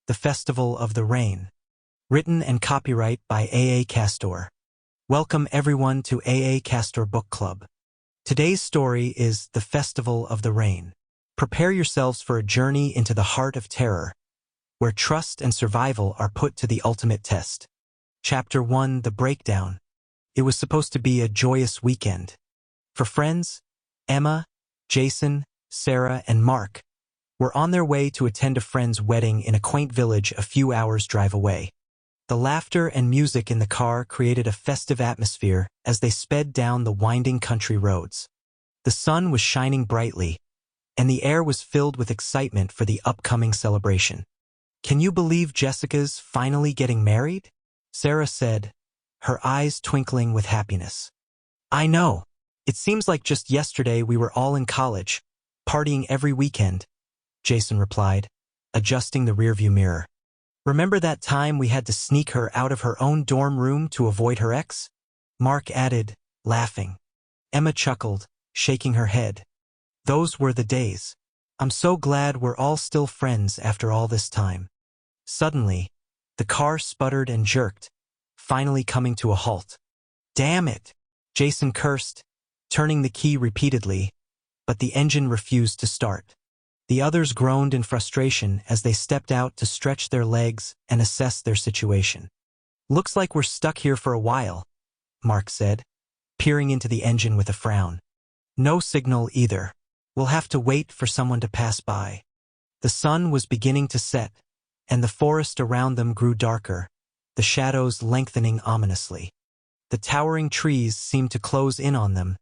The Festival of the Rain. Written and copyright by A. A. Castor. Welcome everyone to A. A. Castor Book Club. Today's story is The Festival of the Rain. Prepare yourselves for a journey into the heart of terror, where trust and survival are put to the ultimate test. Chapter 1: The Breakdown. It was supposed to be a joyous weekend. For friends, Emma, Jason, Sarah, and Mark were on their way to attend a friend's wedding in a quaint village a few hours' drive away. The laughter and music in the car created a festive atmosphere as they sped down the winding country roads. The sun was shining brightly, and the air was filled with excitement for the upcoming celebration. "Can you believe Jessica's finally getting married?" Sarah said, her eyes twinkling with happiness. "I know. It seems like just yesterday we were all in college, partying every weekend," Jason replied, adjusting the rearview mirror. "Remember that time we had to sneak her out of her own dorm room to avoid her ex?" Mark added, laughing. Emma chuckled, shaking her head. "Those were the days. I'm so glad we're all still friends after all this time." Suddenly, the car sputtered and jerked, finally coming to a halt. "Damn it!" Jason cursed, turning the key repeatedly, but the engine refused to start. The others groaned in frustration as they stepped out to stretch their legs and assess their situation. "Looks like we're stuck here for a while," Mark said, peering into the engine with a frown. "No signal either. We'll have to wait for someone to pass by." The sun was beginning to set, and the forest around them grew darker, the shadows lengthening ominously. The towering trees seemed to close in on them,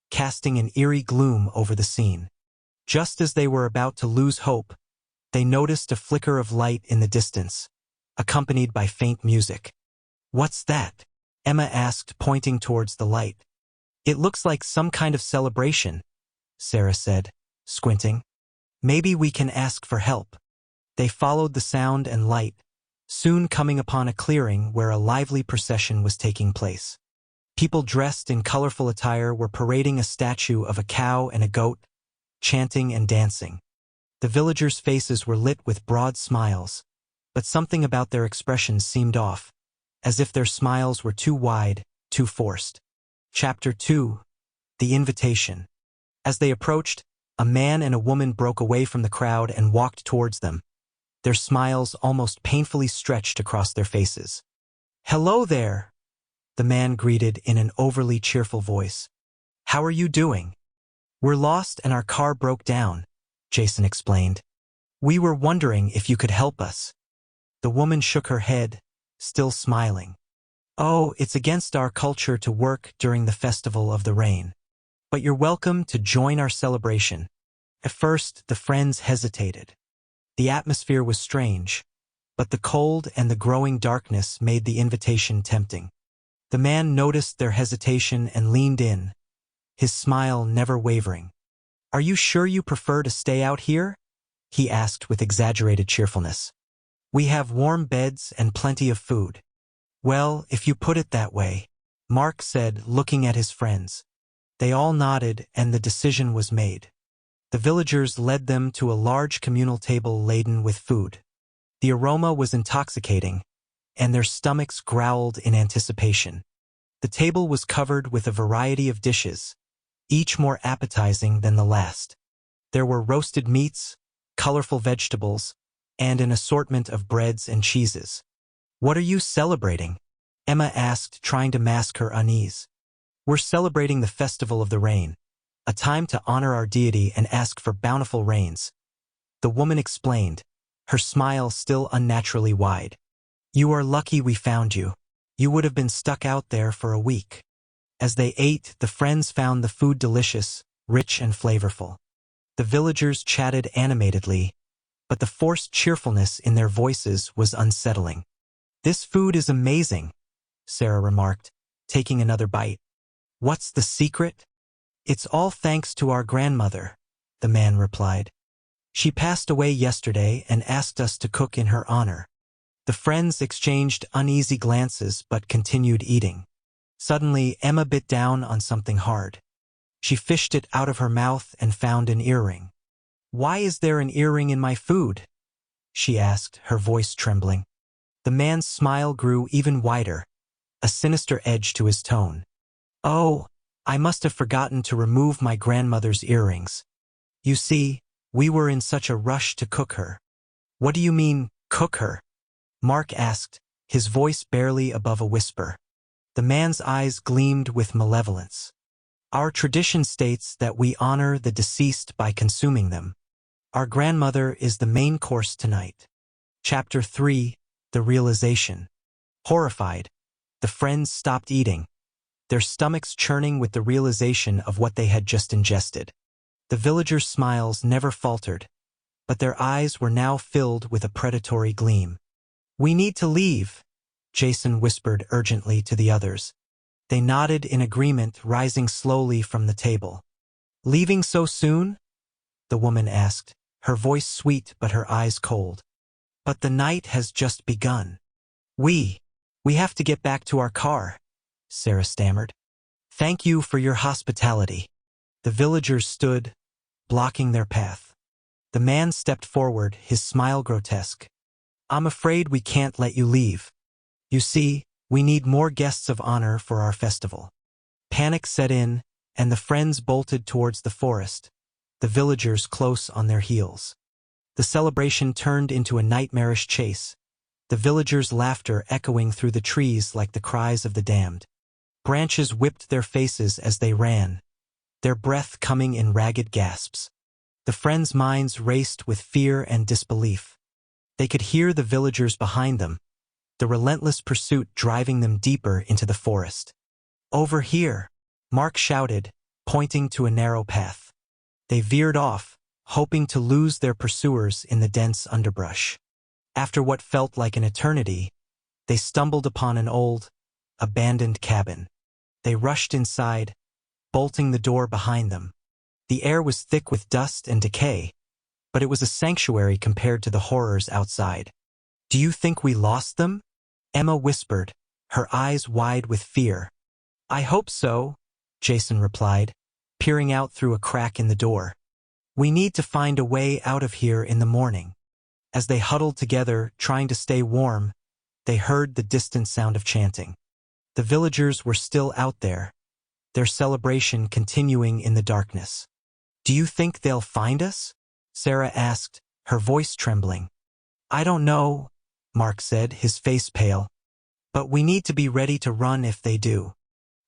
casting an eerie gloom over the scene. Just as they were about to lose hope, they noticed a flicker of light in the distance, accompanied by faint music. "What's that?" Emma asked, pointing towards the light. "It looks like some kind of celebration," Sarah said, squinting. "Maybe we can ask for help." They followed the sound and light, soon coming upon a clearing where a lively procession was taking place. People dressed in colorful attire were parading a statue of a cow and a goat, chanting and dancing. The villagers' faces were lit with broad smiles, but something about their expressions seemed off, as if their smiles were too wide, too forced. Chapter 2: The Invitation. As they approached, a man and a woman broke away from the crowd and walked towards them, their smiles almost painfully stretched across their faces. "Hello there," the man greeted in an overly cheerful voice. "How are you doing?" "We're lost and our car broke down," Jason explained. "We were wondering if you could help us." The woman shook her head, still smiling. "Oh, it's against our culture to work during the Festival of the Rain. But you're welcome to join our celebration." At first, the friends hesitated. The atmosphere was strange, but the cold and the growing darkness made the invitation tempting. The man noticed their hesitation and leaned in, his smile never wavering. "Are you sure you prefer to stay out here?" he asked with exaggerated cheerfulness. "We have warm beds and plenty of food." "Well, if you put it that way," Mark said, looking at his friends. They all nodded, and the decision was made. The villagers led them to a large communal table laden with food. The aroma was intoxicating, and their stomachs growled in anticipation. The table was covered with a variety of dishes, each more appetizing than the last. There were roasted meats, colorful vegetables, and an assortment of breads and cheeses. "What are you celebrating?" Emma asked, trying to mask her unease. "We're celebrating the Festival of the Rain, a time to honor our deity and ask for bountiful rains," the woman explained, her smile still unnaturally wide. "You are lucky we found you. You would have been stuck out there for a week." As they ate, the friends found the food delicious, rich and flavorful. The villagers chatted animatedly, but the forced cheerfulness in their voices was unsettling. "This food is amazing," Sarah remarked, taking another bite. "What's the secret?" "It's all thanks to our grandmother," the man replied. "She passed away yesterday and asked us to cook in her honor." The friends exchanged uneasy glances but continued eating. Suddenly, Emma bit down on something hard. She fished it out of her mouth and found an earring. "Why is there an earring in my food?" she asked, her voice trembling. The man's smile grew even wider, a sinister edge to his tone. Oh, I must have forgotten to remove my grandmother's earrings. You see, we were in such a rush to cook her. What do you mean, cook her? Mark asked, his voice barely above a whisper. The man's eyes gleamed with malevolence. Our tradition states that we honor the deceased by consuming them. Our grandmother is the main course tonight. Chapter 3, The Realization. Horrified, the friends stopped eating, their stomachs churning with the realization of what they had just ingested. The villagers' smiles never faltered, but their eyes were now filled with a predatory gleam. We need to leave, Jason whispered urgently to the others. They nodded in agreement, rising slowly from the table. Leaving so soon? The woman asked, her voice sweet but her eyes cold. But the night has just begun. We have to get back to our car, Sarah stammered. Thank you for your hospitality. The villagers stood, blocking their path. The man stepped forward, his smile grotesque. I'm afraid we can't let you leave. You see, we need more guests of honor for our festival. Panic set in, and the friends bolted towards the forest, the villagers close on their heels. The celebration turned into a nightmarish chase, the villagers' laughter echoing through the trees like the cries of the damned. Branches whipped their faces as they ran, their breath coming in ragged gasps. The friends' minds raced with fear and disbelief. They could hear the villagers behind them, the relentless pursuit driving them deeper into the forest. Over here, Mark shouted, pointing to a narrow path. They veered off, hoping to lose their pursuers in the dense underbrush. After what felt like an eternity, they stumbled upon an old, abandoned cabin. They rushed inside, bolting the door behind them. The air was thick with dust and decay, but it was a sanctuary compared to the horrors outside. Do you think we lost them? Emma whispered, her eyes wide with fear. I hope so, Jason replied, peering out through a crack in the door. We need to find a way out of here in the morning. As they huddled together, trying to stay warm, they heard the distant sound of chanting. The villagers were still out there, their celebration continuing in the darkness. Do you think they'll find us? Sarah asked, her voice trembling. I don't know, Mark said, his face pale. But we need to be ready to run if they do.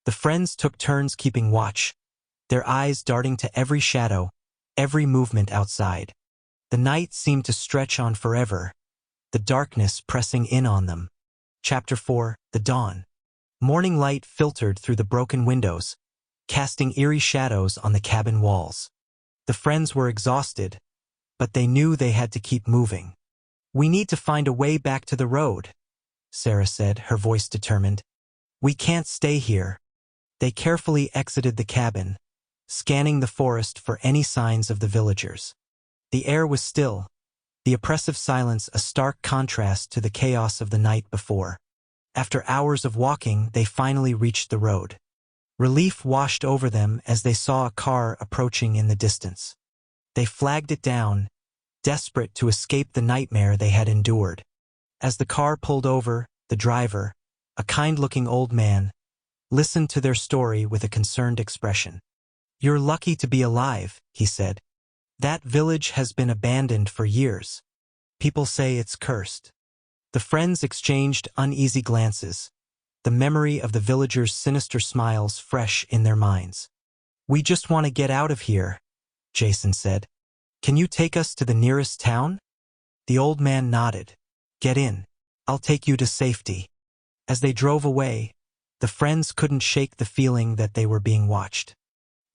The friends took turns keeping watch, their eyes darting to every shadow, every movement outside. The night seemed to stretch on forever, the darkness pressing in on them. Chapter 4, The Dawn. Morning light filtered through the broken windows, casting eerie shadows on the cabin walls. The friends were exhausted, but they knew they had to keep moving. We need to find a way back to the road, Sarah said, her voice determined. We can't stay here. They carefully exited the cabin, scanning the forest for any signs of the villagers. The air was still, the oppressive silence a stark contrast to the chaos of the night before. After hours of walking, they finally reached the road. Relief washed over them as they saw a car approaching in the distance. They flagged it down, desperate to escape the nightmare they had endured. As the car pulled over, the driver, a kind-looking old man, listened to their story with a concerned expression. You're lucky to be alive, he said. That village has been abandoned for years. People say it's cursed. The friends exchanged uneasy glances, the memory of the villagers' sinister smiles fresh in their minds. We just want to get out of here, Jason said. Can you take us to the nearest town? The old man nodded. Get in. I'll take you to safety. As they drove away, the friends couldn't shake the feeling that they were being watched.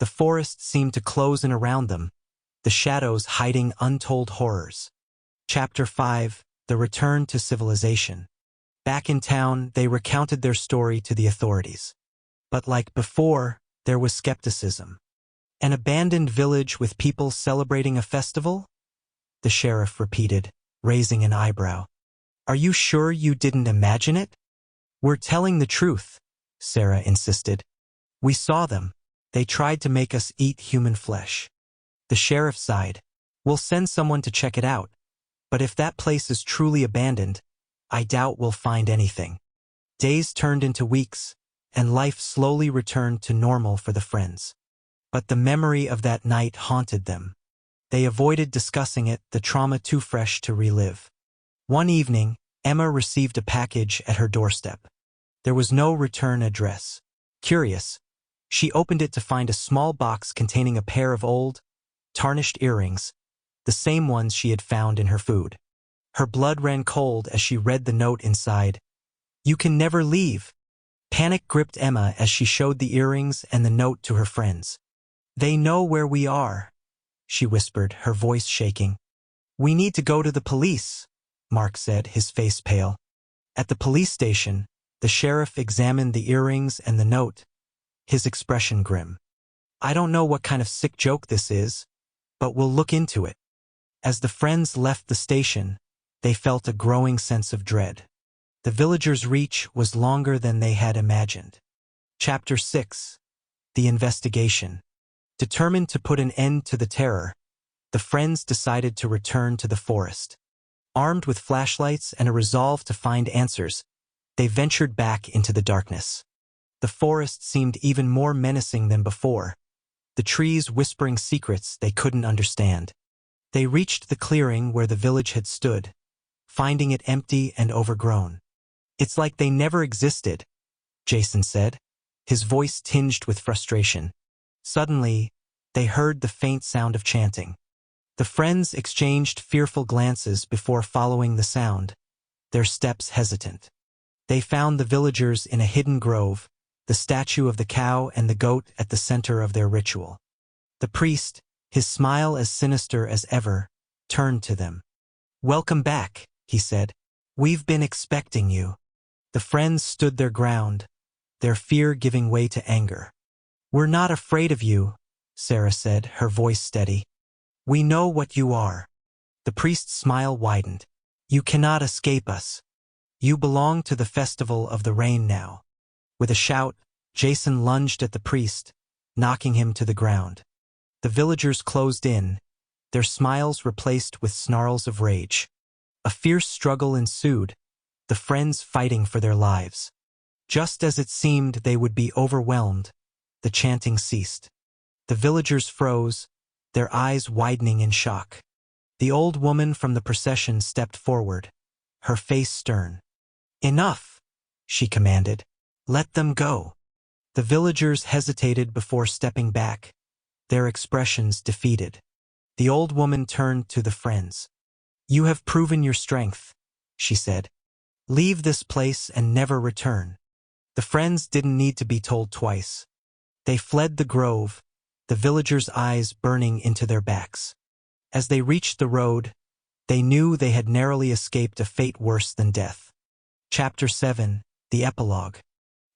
The forest seemed to close in around them, the shadows hiding untold horrors. Chapter 5, The Return to Civilization. Back in town, they recounted their story to the authorities. But like before, there was skepticism. An abandoned village with people celebrating a festival? The sheriff repeated, raising an eyebrow. Are you sure you didn't imagine it? We're telling the truth, Sarah insisted. We saw them. They tried to make us eat human flesh. The sheriff sighed. We'll send someone to check it out, But if that place is truly abandoned, I doubt we'll find anything. Days turned into weeks, and life slowly returned to normal for the friends. But the memory of that night haunted them. They avoided discussing it, the trauma too fresh to relive. One evening, Emma received a package at her doorstep. There was no return address. Curious, she opened it to find a small box containing a pair of old, tarnished earrings, the same ones she had found in her food. Her blood ran cold as she read the note inside. "You can never leave." Panic gripped Emma as she showed the earrings and the note to her friends. "They know where we are," she whispered, her voice shaking. "We need to go to the police," Mark said, his face pale. At the police station, the sheriff examined the earrings and the note, his expression grim. "I don't know what kind of sick joke this is, but we'll look into it." As the friends left the station, they felt a growing sense of dread. The villagers' reach was longer than they had imagined. Chapter 6. The Investigation. Determined to put an end to the terror, the friends decided to return to the forest. Armed with flashlights and a resolve to find answers, they ventured back into the darkness. The forest seemed even more menacing than before, the trees whispering secrets they couldn't understand. They reached the clearing where the village had stood, finding it empty and overgrown. "It's like they never existed," Jason said, his voice tinged with frustration. Suddenly, they heard the faint sound of chanting. The friends exchanged fearful glances before following the sound, their steps hesitant. They found the villagers in a hidden grove, the statue of the cow and the goat at the center of their ritual. The priest, his smile as sinister as ever, turned to them. "Welcome back," he said. "We've been expecting you." The friends stood their ground, their fear giving way to anger. "We're not afraid of you," Sarah said, her voice steady. "We know what you are." The priest's smile widened. "You cannot escape us. You belong to the Festival of the Rain now." With a shout, Jason lunged at the priest, knocking him to the ground. The villagers closed in, their smiles replaced with snarls of rage. A fierce struggle ensued, the friends fighting for their lives. Just as it seemed they would be overwhelmed, the chanting ceased. The villagers froze, their eyes widening in shock. The old woman from the procession stepped forward, her face stern. "Enough," she commanded. "Let them go." The villagers hesitated before stepping back, their expressions defeated. The old woman turned to the friends. "You have proven your strength," she said. "Leave this place and never return." The friends didn't need to be told twice. They fled the grove, the villagers' eyes burning into their backs. As they reached the road, they knew they had narrowly escaped a fate worse than death. Chapter 7. The Epilogue.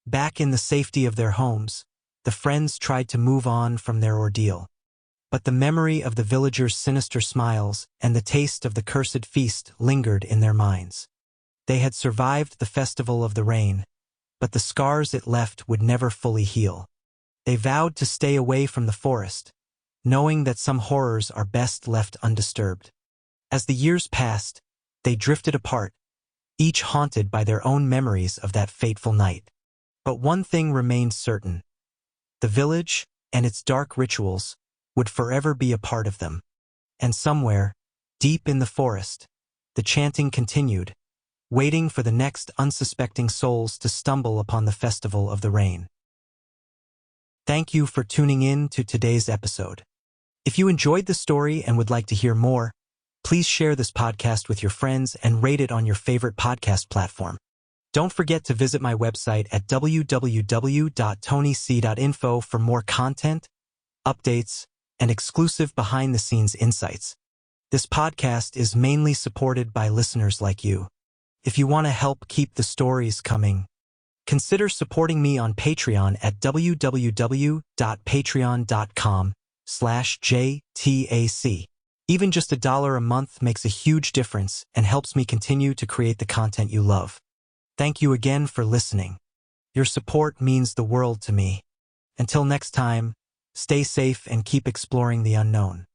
Back in the safety of their homes, the friends tried to move on from their ordeal. But the memory of the villagers' sinister smiles and the taste of the cursed feast lingered in their minds. They had survived the Festival of the Rain, but the scars it left would never fully heal. They vowed to stay away from the forest, knowing that some horrors are best left undisturbed. As the years passed, they drifted apart, each haunted by their own memories of that fateful night. But one thing remained certain: the village and its dark rituals would forever be a part of them. And somewhere, deep in the forest, the chanting continued, waiting for the next unsuspecting souls to stumble upon the Festival of the Rain. Thank you for tuning in to today's episode. If you enjoyed the story and would like to hear more, please share this podcast with your friends and rate it on your favorite podcast platform. Don't forget to visit my website at www.tonyc.info for more content, updates, and exclusive behind-the-scenes insights. This podcast is mainly supported by listeners like you. If you want to help keep the stories coming, consider supporting me on Patreon at www.patreon.com/JTAC. Even just $1 a month makes a huge difference and helps me continue to create the content you love. Thank you again for listening. Your support means the world to me. Until next time, stay safe and keep exploring the unknown.